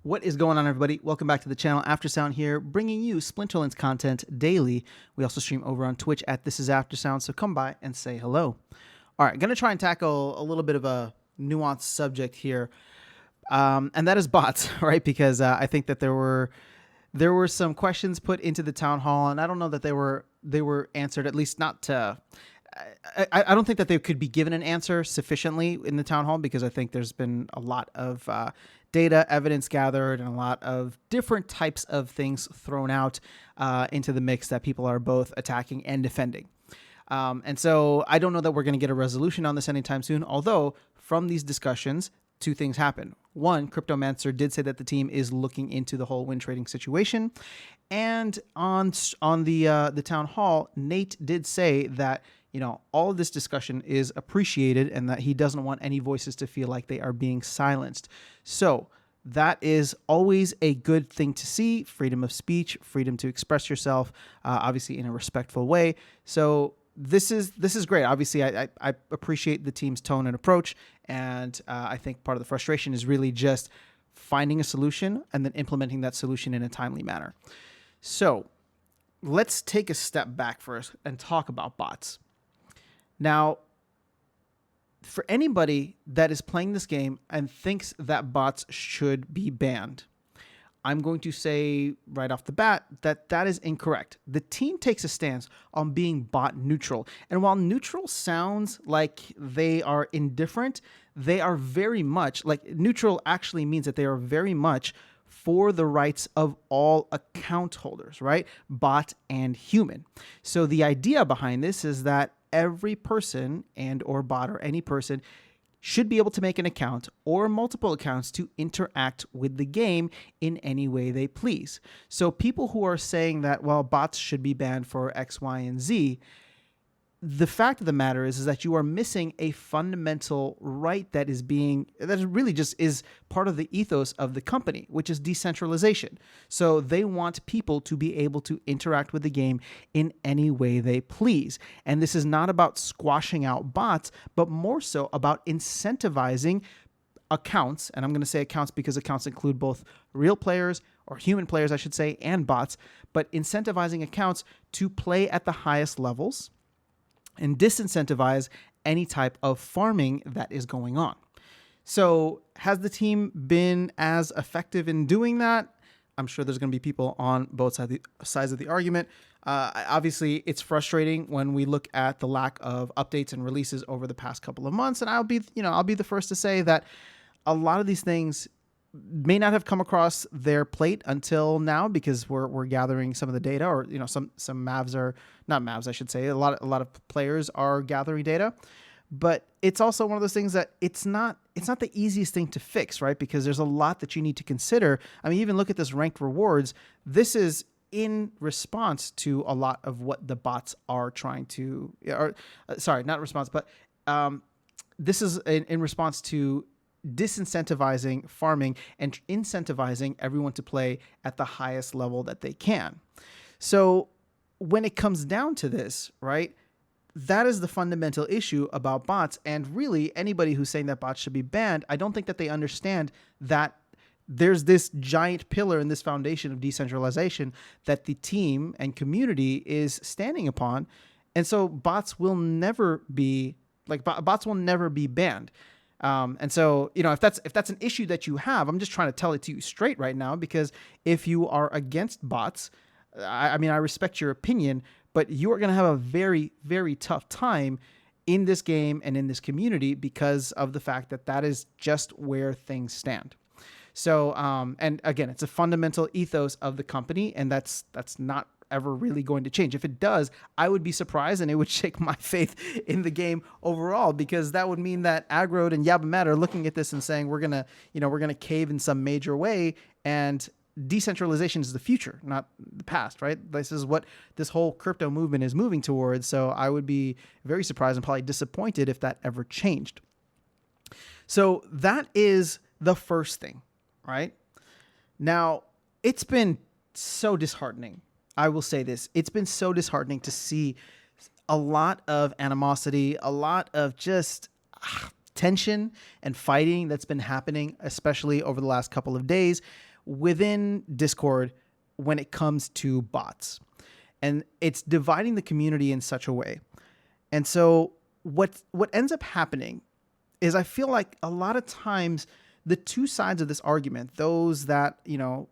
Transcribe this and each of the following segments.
What is going on, everybody? Welcome back to the channel. Aftersound here, bringing you Splinterlands content daily. We also stream over on Twitch at This Is Aftersound, so come by and say hello. All right, going to try and tackle a little bit of a nuanced subject here, and that is bots, right? Because I think that there were some questions put into the town hall, and I don't know that they were answered. At least not to. I don't think that they could be given an answer sufficiently in the town hall, because I think there's been a lot of data, evidence gathered, and a lot of different types of things thrown out into the mix that people are both attacking and defending. And so I don't know that we're going to get a resolution on this anytime soon, although from these discussions, two things happen. One, Cryptomancer did say that the team is looking into the whole win trading situation. And on the town hall, Nate did say that, you know, all of this discussion is appreciated and that he doesn't want any voices to feel like they are being silenced. So that is always a good thing to see. Freedom of speech, freedom to express yourself, obviously in a respectful way. So this is great. Obviously, I appreciate the team's tone and approach. And I think part of the frustration is really just finding a solution and then implementing that solution in a timely manner. So let's take a step back first and talk about bots. Now, for anybody that is playing this game and thinks that bots should be banned, I'm going to say right off the bat that that is incorrect. The team takes a stance on being bot neutral. And while neutral sounds like they are indifferent, they are very much, like, neutral actually means that they are very much for the rights of all account holders, right? Bot and human. So the idea behind this is that every person and or bot or any person should be able to make an account or multiple accounts to interact with the game in any way they please. So people who are saying that, well, bots should be banned for X, Y, and Z, the fact of the matter is that you are missing a fundamental right that really just is part of the ethos of the company, which is decentralization. So they want people to be able to interact with the game in any way they please. And this is not about squashing out bots, but more so about incentivizing accounts. And I'm going to say accounts because accounts include both real players, or human players, I should say, and bots, but incentivizing accounts to play at the highest levels and disincentivize any type of farming that is going on. So has the team been as effective in doing that? I'm sure there's going to be people on both sides of the argument. Obviously, it's frustrating when we look at the lack of updates and releases over the past couple of months. And I'll be the first to say that a lot of these things may not have come across their plate until now, because we're gathering some of the data, or some Mavs are not Mavs, I should say. A lot of players are gathering data, but it's also one of those things that it's not the easiest thing to fix, right? Because there's a lot that you need to consider. I mean, even look at this ranked rewards. This is in response to a lot of what the bots are trying to, not response, but this is in response to disincentivizing farming and incentivizing everyone to play at the highest level that they can. So when it comes down to this, right, that is the fundamental issue about bots. And really, anybody who's saying that bots should be banned, I don't think that they understand that there's this giant pillar in this foundation of decentralization that the team and community is standing upon. And so bots will never be banned. And so, if that's an issue that you have, I'm just trying to tell it to you straight right now, because if you are against bots, I respect your opinion, but you are going to have a very, very tough time in this game and in this community because of the fact that that is just where things stand. So, and again, it's a fundamental ethos of the company, and that's not ever really going to change. If it does, I would be surprised, and it would shake my faith in the game overall, because that would mean that Aggroed and Yabamat are looking at this and saying, we're gonna cave in some major way, and decentralization is the future, not the past, right? This is what this whole crypto movement is moving towards. So I would be very surprised and probably disappointed if that ever changed. So that is the first thing, right? Now, it's been so disheartening. I will say this. It's been so disheartening to see a lot of animosity, a lot of just tension and fighting that's been happening, especially over the last couple of days, within Discord when it comes to bots. And it's dividing the community in such a way. And so what ends up happening is I feel like a lot of times the two sides of this argument, those that,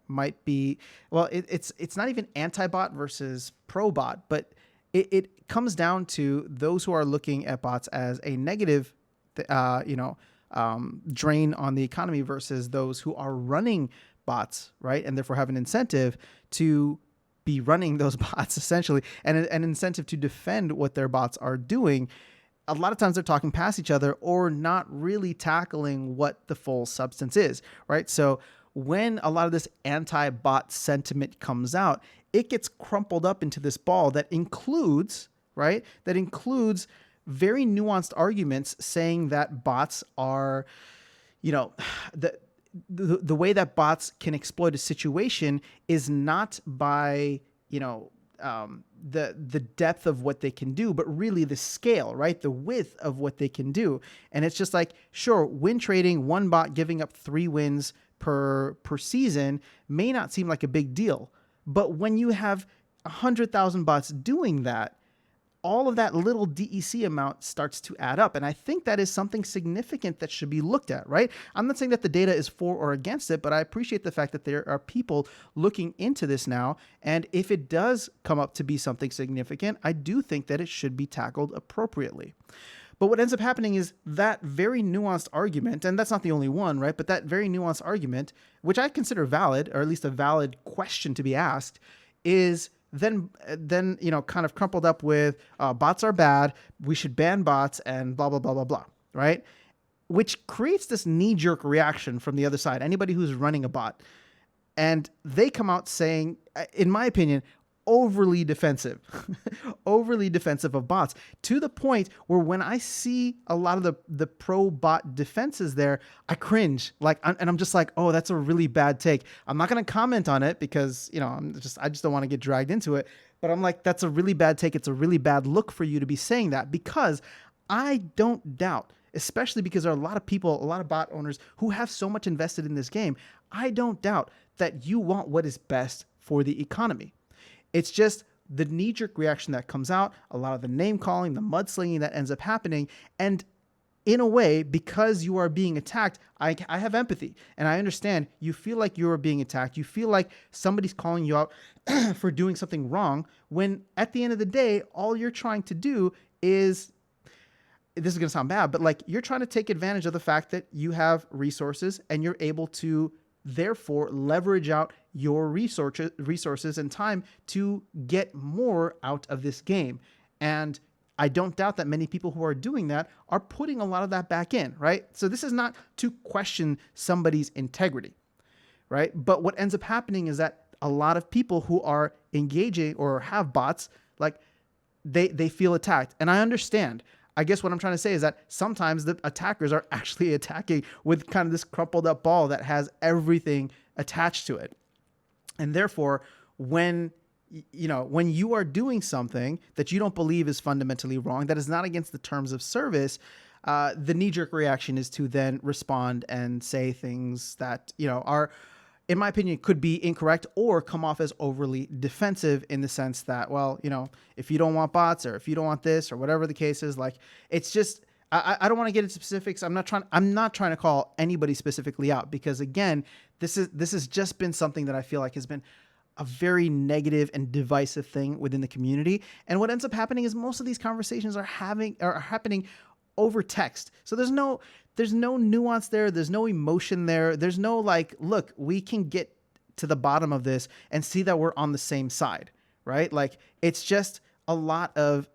might be, well, it's not even anti-bot versus pro-bot, but it comes down to those who are looking at bots as a negative, drain on the economy versus those who are running bots, right? And therefore have an incentive to be running those bots essentially, and an incentive to defend what their bots are doing. A lot of times they're talking past each other or not really tackling what the full substance is, right? So when a lot of this anti-bot sentiment comes out, it gets crumpled up into this ball that includes, right? That includes very nuanced arguments saying that bots are, the way that bots can exploit a situation is not by, the depth of what they can do, but really the scale, right? The width of what they can do. And it's just like, sure, win trading, one bot giving up 3 wins per season may not seem like a big deal. But when you have 100,000 bots doing that, all of that little DEC amount starts to add up. And I think that is something significant that should be looked at, right? I'm not saying that the data is for or against it, but I appreciate the fact that there are people looking into this now. And if it does come up to be something significant, I do think that it should be tackled appropriately. But what ends up happening is that very nuanced argument, and that's not the only one, right? But that very nuanced argument, which I consider valid, or at least a valid question to be asked, is then kind of crumpled up with bots are bad, we should ban bots, and blah, blah, blah, blah, blah, right? Which creates this knee-jerk reaction from the other side, anybody who's running a bot. And they come out saying, in my opinion, overly defensive of bots, to the point where when I see a lot of the pro bot defenses there, I cringe, and I'm just like, oh, that's a really bad take. I'm not going to comment on it because, I just don't want to get dragged into it. But I'm like, that's a really bad take. It's a really bad look for you to be saying that, because I don't doubt, especially because there are a lot of people, a lot of bot owners who have so much invested in this game. I don't doubt that you want what is best for the economy. It's just the knee-jerk reaction that comes out, a lot of the name-calling, the mudslinging that ends up happening. And in a way, because you are being attacked, I have empathy. And I understand you feel like you are being attacked. You feel like somebody's calling you out for doing something wrong, when at the end of the day, all you're trying to do is, this is going to sound bad, but you're trying to take advantage of the fact that you have resources and you're able to therefore leverage out your resources and time to get more out of this game. And I don't doubt that many people who are doing that are putting a lot of that back in, right? So this is not to question somebody's integrity, right? But what ends up happening is that a lot of people who are engaging or have bots, they feel attacked. And I understand. I guess what I'm trying to say is that sometimes the attackers are actually attacking with kind of this crumpled up ball that has everything attached to it. And therefore, when you are doing something that you don't believe is fundamentally wrong, that is not against the terms of service, the knee-jerk reaction is to then respond and say things that, are, in my opinion, could be incorrect or come off as overly defensive, in the sense that, well, if you don't want bots, or if you don't want this, or whatever the case is, it's just, I don't want to get into specifics. I'm not trying to call anybody specifically out, because again, this has just been something that I feel like has been a very negative and divisive thing within the community. And what ends up happening is most of these conversations are happening over text. So there's no nuance there. There's no emotion there. There's no look, we can get to the bottom of this and see that we're on the same side, right? It's just a lot of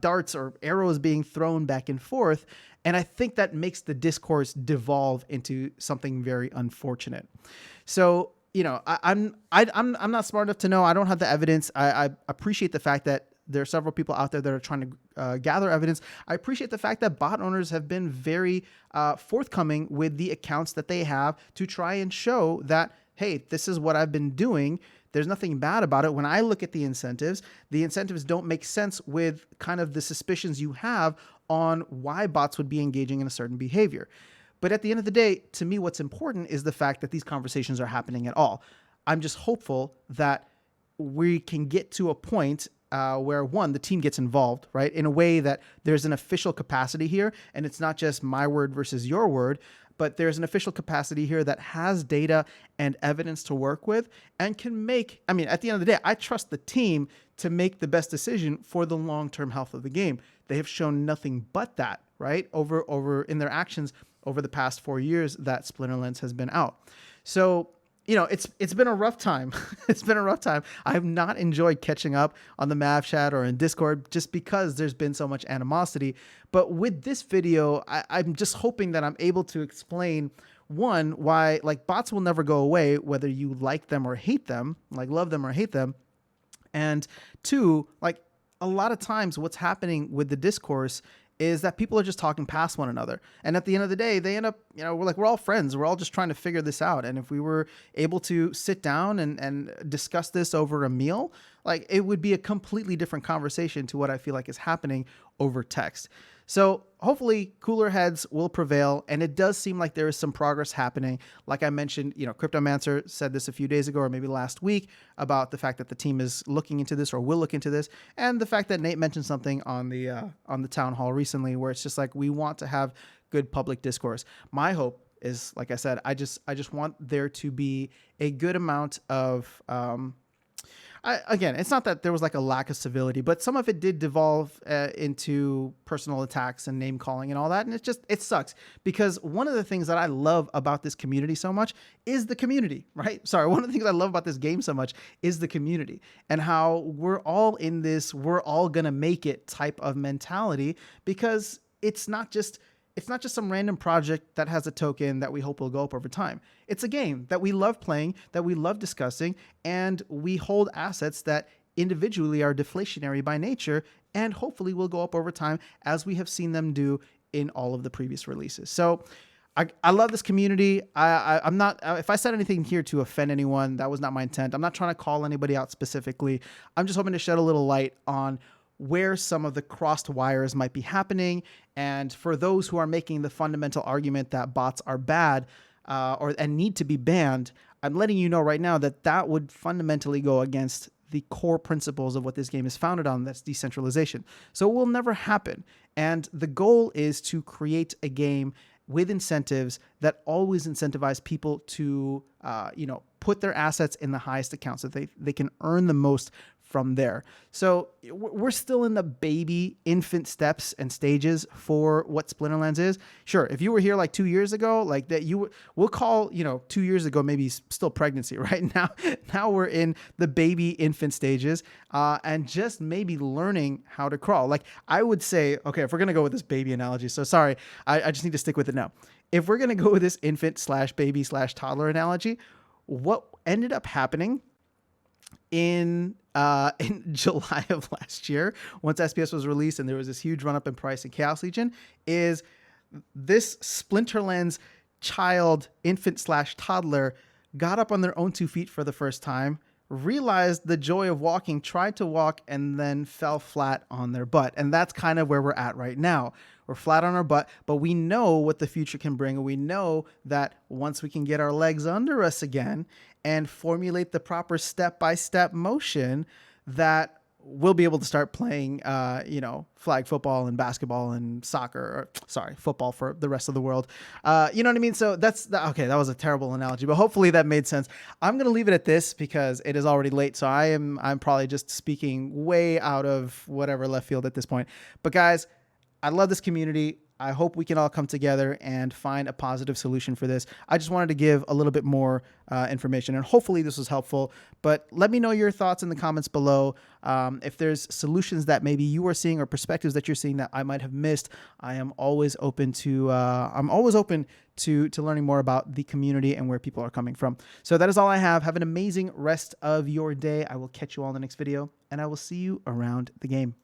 darts or arrows being thrown back and forth. And I think that makes the discourse devolve into something very unfortunate. So, I'm not smart enough to know. I don't have the evidence. I appreciate the fact that there are several people out there that are trying to gather evidence. I appreciate the fact that bot owners have been very forthcoming with the accounts that they have to try and show that, hey, this is what I've been doing. There's nothing bad about it. When I look at the incentives don't make sense with kind of the suspicions you have on why bots would be engaging in a certain behavior. But at the end of the day, to me, what's important is the fact that these conversations are happening at all. I'm just hopeful that we can get to a point where, one, the team gets involved, right, in a way that there's an official capacity here, and it's not just my word versus your word, but there's an official capacity here that has data and evidence to work with and can make, I mean, at the end of the day, I trust the team to make the best decision for the long-term health of the game. They have shown nothing but that, right, over in their actions over the past 4 years that Splinterlands has been out. So, you know, it's been a rough time. It's been a rough time. I have not enjoyed catching up on the Mav chat or in Discord just because there's been so much animosity. But with this video, I'm just hoping that I'm able to explain, one, why like bots will never go away, whether you like them or hate them, like love them or hate them. And two, like a lot of times what's happening with the discourse is that people are just talking past one another. And at the end of the day, they end up, you know, we're all friends. We're all just trying to figure this out. And if we were able to sit down and discuss this over a meal, like it would be a completely different conversation to what I feel like is happening over text. So hopefully cooler heads will prevail. And it does seem like there is some progress happening. Like I mentioned, you know, Cryptomancer said this a few days ago or maybe last week about the fact that the team is looking into this or will look into this. And the fact that Nate mentioned something on the town hall recently where it's just like, we want to have good public discourse. My hope is, like I said, I just want there to be a good amount of, again, it's not that there was like a lack of civility, but some of it did devolve into personal attacks and name calling and all that. And it sucks because one of the things that I love about this community so much is the community, right? Sorry. One of the things I love about this game so much is the community and how we're all in this, we're all going to make it type of mentality, because it's not just some random project that has a token that we hope will go up over time. It's a game that we love playing, that we love discussing, and we hold assets that individually are deflationary by nature and hopefully will go up over time as we have seen them do in all of the previous releases. So I love this community. I'm not, if I said anything here to offend anyone, that was not my intent. I'm not trying to call anybody out specifically. I'm just hoping to shed a little light on where some of the crossed wires might be happening. And for those who are making the fundamental argument that bots are bad and need to be banned, I'm letting you know right now that that would fundamentally go against the core principles of what this game is founded on, that's decentralization. So it will never happen. And the goal is to create a game with incentives that always incentivize people to, put their assets in the highest account so they can earn the most from there. So we're still in the baby infant steps and stages for what Splinterlands is. Sure, if you were here like 2 years ago, like that, we'll call, 2 years ago maybe still pregnancy. Right now we're in the baby infant stages and just maybe learning how to crawl. Like I would say, okay, if we're gonna go with this baby analogy, so sorry, I just need to stick with it now. If we're gonna go with this infant/baby/toddler analogy, what ended up happening in July of last year, once SPS was released and there was this huge run up in price in Chaos Legion, is this Splinterlands child, infant/toddler, got up on their own 2 feet for the first time, realized the joy of walking, tried to walk, and then fell flat on their butt. And that's kind of where we're at right now. We're flat on our butt, but we know what the future can bring. And we know that once we can get our legs under us again and formulate the proper step-by-step motion, that we'll be able to start playing, flag football and basketball and soccer, football for the rest of the world. You know what I mean? So okay. That was a terrible analogy, but hopefully that made sense. I'm going to leave it at this because it is already late. So I'm probably just speaking way out of whatever left field at this point, but guys, I love this community. I hope we can all come together and find a positive solution for this. I just wanted to give a little bit more information, and hopefully this was helpful. But let me know your thoughts in the comments below. If there's solutions that maybe you are seeing or perspectives that you're seeing that I might have missed, I am always open to learning more about the community and where people are coming from. So that is all I have. Have an amazing rest of your day. I will catch you all in the next video, and I will see you around the game.